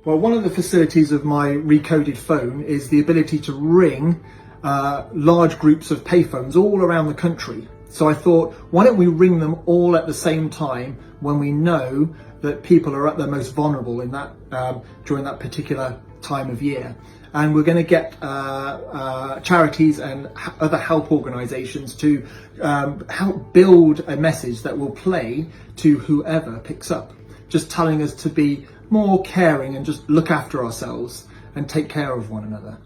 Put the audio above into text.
Well, one of the facilities of my recoded phone is the ability to ring large groups of payphones all around the country. So I thought, why don't we ring them all at the same time when we know that people are at their most vulnerable in that during that particular time of year. And we're going to get charities and other help organisations to help build a message that will play to whoever picks up, just telling us to be more caring and just look after ourselves and take care of one another.